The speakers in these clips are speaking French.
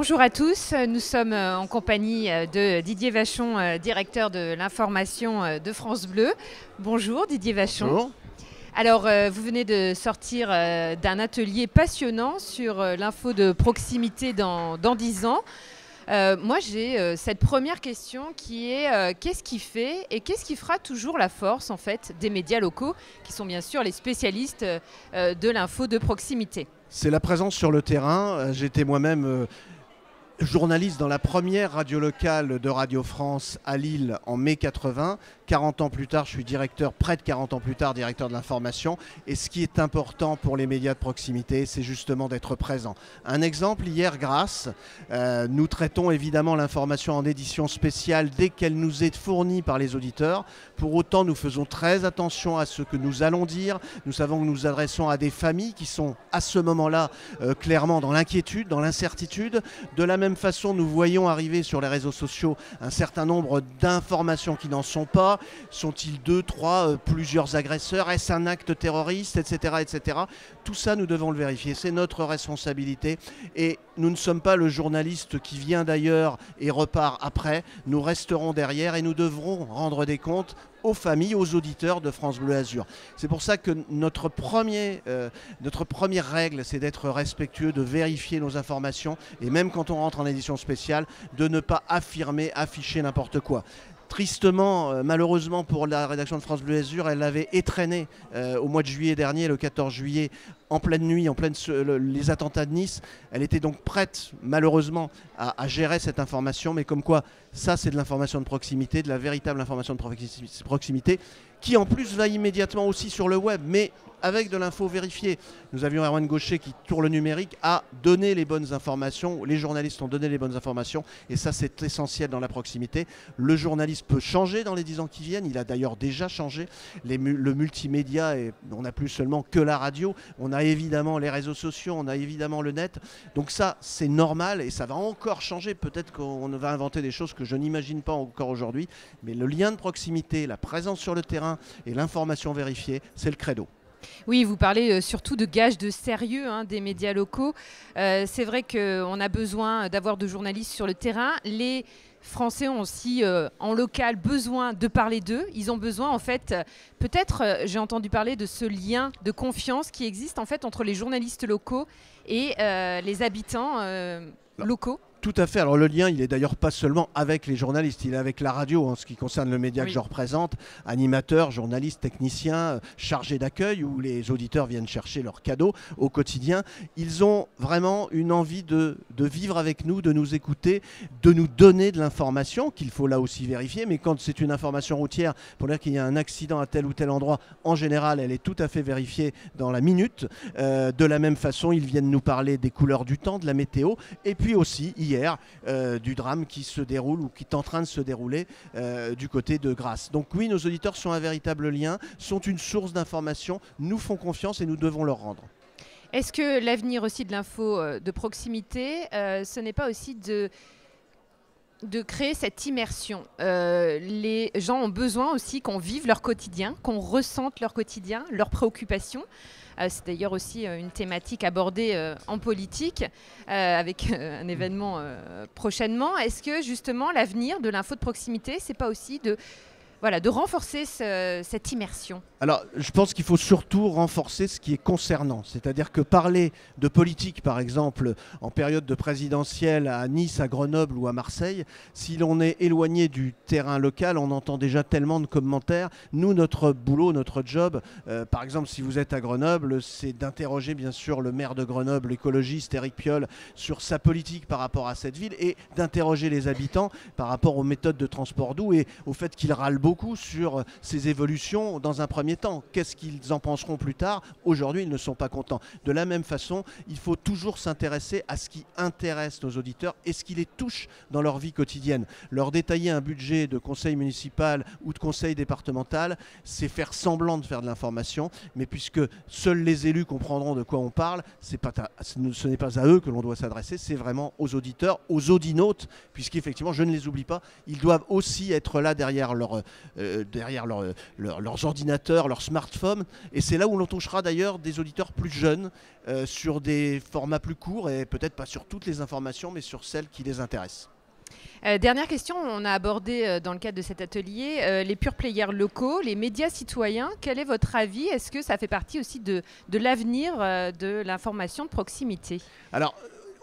Bonjour à tous, nous sommes en compagnie de Didier Vachon, directeur de l'information de France Bleu. Bonjour Didier Vachon. Bonjour. Alors vous venez de sortir d'un atelier passionnant sur l'info de proximité dans 10 ans. Moi j'ai cette première question qui est qu'est-ce qui fait et qu'est-ce qui fera toujours la force en fait des médias locaux qui sont bien sûr les spécialistes de l'info de proximité? C'est la présence sur le terrain. J'étais moi-même journaliste dans la première radio locale de Radio France à Lille en mai 80. 40 ans plus tard, je suis directeur, près de 40 ans plus tard, directeur de l'information. Et ce qui est important pour les médias de proximité, c'est justement d'être présent. Un exemple, hier, Grâce, nous traitons évidemment l'information en édition spéciale dès qu'elle nous est fournie par les auditeurs. Pour autant, nous faisons très attention à ce que nous allons dire. Nous savons que nous nous adressons à des familles qui sont à ce moment-là clairement dans l'inquiétude, dans l'incertitude. De la même façon, nous voyons arriver sur les réseaux sociaux un certain nombre d'informations qui n'en sont pas. Sont-ils 2, 3, plusieurs agresseurs? Est-ce un acte terroriste, etc., etc. Tout ça, nous devons le vérifier. C'est notre responsabilité. Et nous ne sommes pas le journaliste qui vient d'ailleurs et repart après. Nous resterons derrière et nous devrons rendre des comptes aux familles, aux auditeurs de France Bleu Azur. C'est pour ça que notre première règle, c'est d'être respectueux, de vérifier nos informations et même quand on rentre en édition spéciale, de ne pas affirmer, afficher n'importe quoi. Tristement, malheureusement pour la rédaction de France Bleu Azur, elle l'avait étraîné au mois de juillet dernier, le 14 juillet, en pleine nuit, les attentats de Nice. Elle était donc prête, malheureusement, à gérer cette information. Mais comme quoi, ça, c'est de l'information de proximité, de la véritable information de proximité, qui en plus va immédiatement aussi sur le web, mais avec de l'info vérifiée. Nous avions Erwan Gaucher qui, pour le numérique, a donné les bonnes informations. Les journalistes ont donné les bonnes informations. Et ça, c'est essentiel dans la proximité. Le journaliste peut changer dans les 10 ans qui viennent. Il a d'ailleurs déjà changé. Le multimédia, on n'a plus seulement que la radio. On a évidemment les réseaux sociaux, on a évidemment le net. Donc ça, c'est normal et ça va encore changer. Peut-être qu'on va inventer des choses que je n'imagine pas encore aujourd'hui. Mais le lien de proximité, la présence sur le terrain et l'information vérifiée, c'est le credo. Oui, vous parlez surtout de gages de sérieux des médias locaux. C'est vrai qu'on a besoin d'avoir de journalistes sur le terrain. Les Français ont aussi en local besoin de parler d'eux. Ils ont besoin en fait, peut-être j'ai entendu parler de ce lien de confiance qui existe en fait entre les journalistes locaux et les habitants locaux. Tout à fait. Alors le lien, il est d'ailleurs pas seulement avec les journalistes, il est avec la radio en ce qui concerne le média que je représente. Animateurs, journalistes, techniciens, chargés d'accueil où les auditeurs viennent chercher leurs cadeaux au quotidien. Ils ont vraiment une envie de vivre avec nous, de nous écouter, de nous donner de l'information qu'il faut là aussi vérifier. Mais quand c'est une information routière pour dire qu'il y a un accident à tel ou tel endroit, en général, elle est tout à fait vérifiée dans la minute. De la même façon, ils viennent nous parler des couleurs du temps, de la météo et puis aussi hier du drame qui se déroule ou qui est en train de se dérouler du côté de Grasse. Donc oui, nos auditeurs sont un véritable lien, sont une source d'information, nous font confiance et nous devons leur rendre. Est-ce que l'avenir aussi de l'info de proximité, ce n'est pas aussi de créer cette immersion? Les gens ont besoin aussi qu'on vive leur quotidien, qu'on ressente leur quotidien, leurs préoccupations. C'est d'ailleurs aussi une thématique abordée en politique avec un événement prochainement. Est-ce que justement l'avenir de l'info de proximité, c'est pas aussi de renforcer cette immersion? Alors, je pense qu'il faut surtout renforcer ce qui est concernant. C'est-à-dire que parler de politique, par exemple, en période de présidentielle à Nice, à Grenoble ou à Marseille, si l'on est éloigné du terrain local, on entend déjà tellement de commentaires. Nous, notre boulot, notre job, par exemple, si vous êtes à Grenoble, c'est d'interroger bien sûr le maire de Grenoble, l'écologiste Éric Piolle, sur sa politique par rapport à cette ville et d'interroger les habitants par rapport aux méthodes de transport doux et au fait qu'ils râlent beaucoup sur ces évolutions dans un premier temps. Qu'est-ce qu'ils en penseront plus tard? Aujourd'hui, ils ne sont pas contents. De la même façon, il faut toujours s'intéresser à ce qui intéresse nos auditeurs et ce qui les touche dans leur vie quotidienne. Leur détailler un budget de conseil municipal ou de conseil départemental, c'est faire semblant de faire de l'information, mais puisque seuls les élus comprendront de quoi on parle, ce n'est pas à eux que l'on doit s'adresser, c'est vraiment aux auditeurs, aux audinautes, puisqu'effectivement, je ne les oublie pas, ils doivent aussi être là derrière leur derrière leurs ordinateurs, leurs smartphones. Et c'est là où l'on touchera d'ailleurs des auditeurs plus jeunes sur des formats plus courts et peut-être pas sur toutes les informations, mais sur celles qui les intéressent. Dernière question, on a abordé dans le cadre de cet atelier les pure players locaux, les médias citoyens. Quel est votre avis? Est-ce que ça fait partie aussi de l'avenir de l'information de proximité? Alors,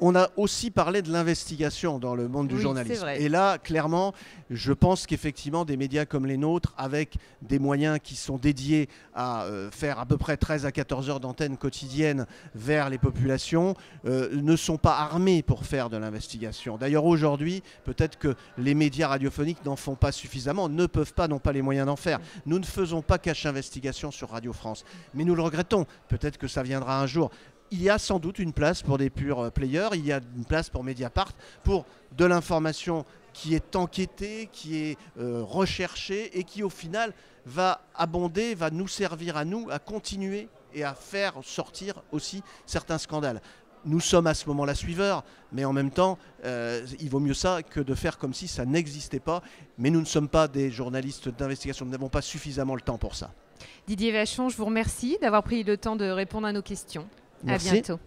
on a aussi parlé de l'investigation dans le monde du journalisme. Et là, clairement, je pense qu'effectivement, des médias comme les nôtres, avec des moyens qui sont dédiés à faire à peu près 13 à 14 heures d'antenne quotidienne vers les populations, ne sont pas armés pour faire de l'investigation. D'ailleurs, aujourd'hui, peut-être que les médias radiophoniques n'en font pas suffisamment, n'ont pas les moyens d'en faire. Nous ne faisons pas cache investigation sur Radio France, mais nous le regrettons. Peut-être que ça viendra un jour. Il y a sans doute une place pour des pure players, il y a une place pour Mediapart, pour de l'information qui est enquêtée, qui est recherchée et qui au final va abonder, va nous servir à nous, à continuer et à faire sortir aussi certains scandales. Nous sommes à ce moment-là suiveurs, mais en même temps, il vaut mieux ça que de faire comme si ça n'existait pas. Mais nous ne sommes pas des journalistes d'investigation, nous n'avons pas suffisamment le temps pour ça. Didier Vachon, je vous remercie d'avoir pris le temps de répondre à nos questions. Merci. À bientôt.